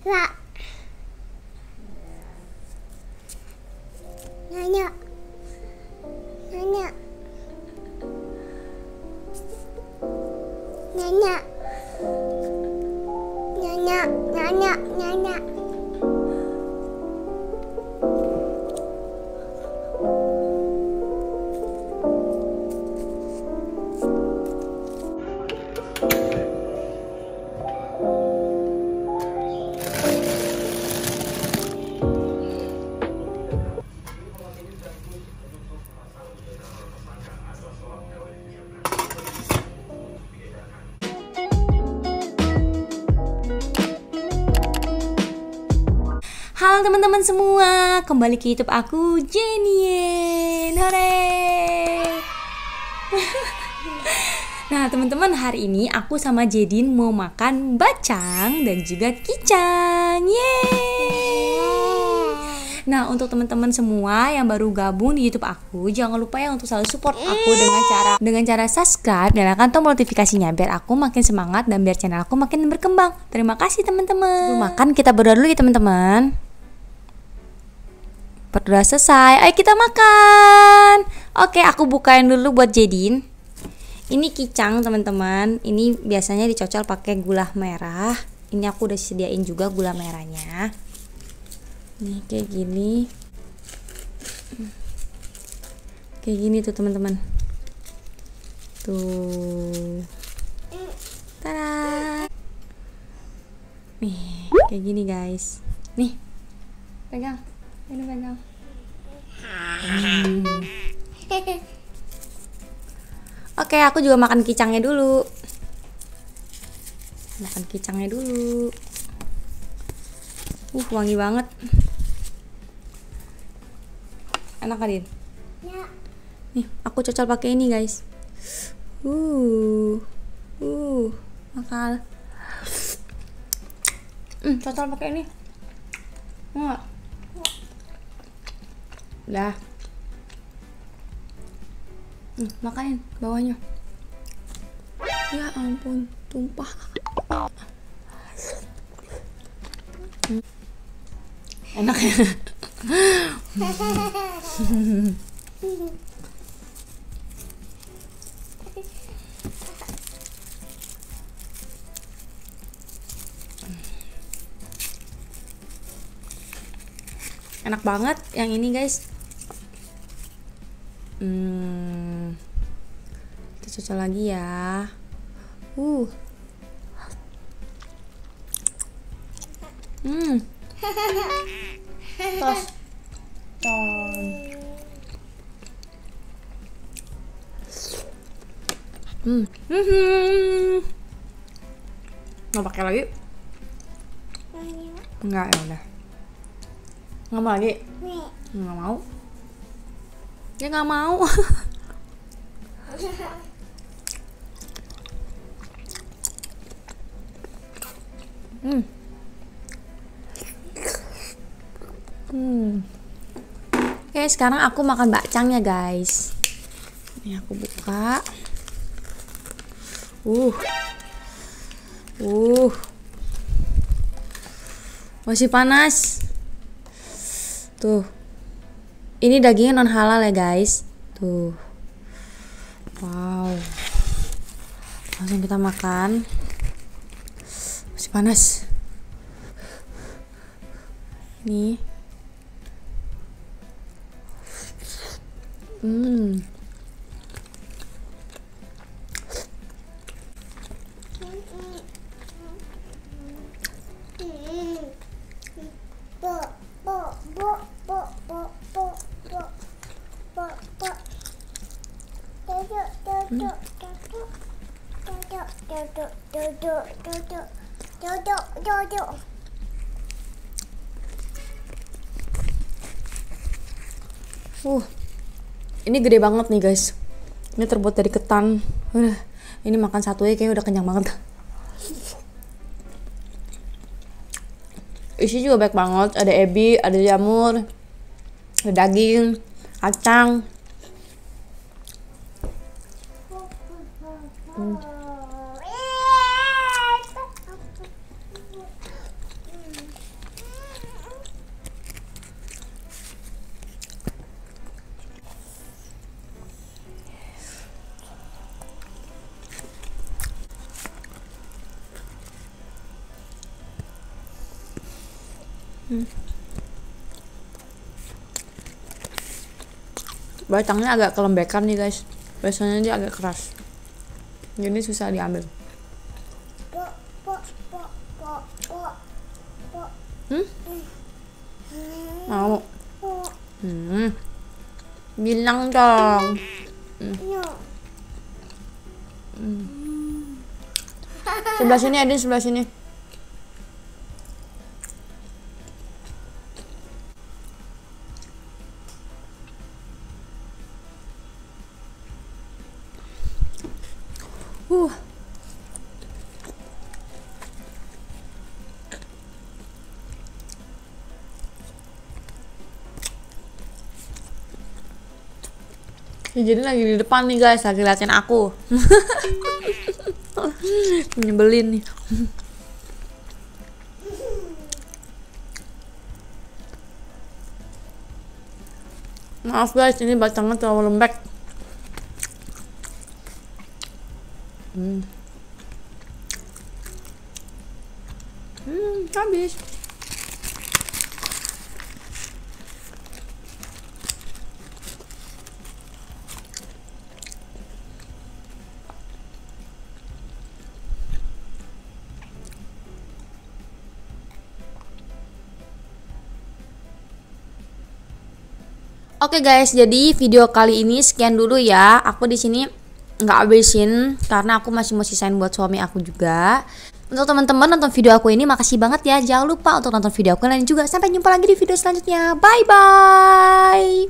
Ra. Nanya. Nanya. Nanya. Nanya. Nanya. Nanya. Halo teman-teman semua, kembali ke YouTube aku, Jenien. Hore! Nah teman-teman, hari ini aku sama Jedin mau makan bacang dan juga kicang. Yeay! Nah untuk teman-teman semua yang baru gabung di YouTube aku, jangan lupa ya untuk selalu support aku dengan cara subscribe dan nyalakan tombol notifikasinya biar aku makin semangat dan biar channel aku makin berkembang. Terima kasih teman-teman. Sebelum makan kita berdoa dulu ya teman-teman. Berdoa selesai, ayo kita makan. Oke, aku bukain dulu buat Jedin. Ini kicang teman-teman. Ini biasanya dicocol pakai gula merah. Ini aku udah sediain juga gula merahnya. Nih kayak gini. Kayak gini tuh teman-teman. Tuh. Tada. Nih, kayak gini guys. Nih. Pegang. Ini pegang. Oke, aku juga makan kicangnya dulu. Makan kicangnya dulu. Wangi banget. Enak kan, Din? Ya. Nih, aku cocol pakai ini, guys. Makan. Cocol pakai ini. Enggak. Dah. Makanin bawahnya. Ya ampun, tumpah. Enak ya. Enak banget yang ini guys. Kita cocok lagi ya. Tos. Mau pakai lagi? Enggak, ya udah. Nggak mau lagi? Nggak mau. Dia nggak mau. Oke, sekarang aku makan bakcangnya guys. Ini aku buka. Masih panas. Tuh. Ini dagingnya non halal ya guys. Tuh. Wow. Langsung kita makan. Masih panas. Nih. Ini gede banget nih guys. Ini terbuat dari ketan. Ini makan satu aja kayaknya udah kenyang banget. Isi juga banyak banget. Ada ebi, ada jamur, ada daging, kacang. Batangnya agak kelembekan nih guys. Biasanya dia agak keras. Jadi susah diambil. Mau? Bilang dong. Sebelah sini Adin, sebelah sini. Jadi lagi di depan nih guys, lagi liatin aku. Nyebelin nih. Maaf guys, ini batangnya terlalu lembek. Habis. Oke guys, jadi video kali ini sekian dulu ya. Aku di sini nggak habisin karena aku masih mau sisain buat suami aku juga. Untuk teman-teman nonton video aku ini, makasih banget ya. Jangan lupa untuk nonton video aku lain juga. Sampai jumpa lagi di video selanjutnya. Bye bye.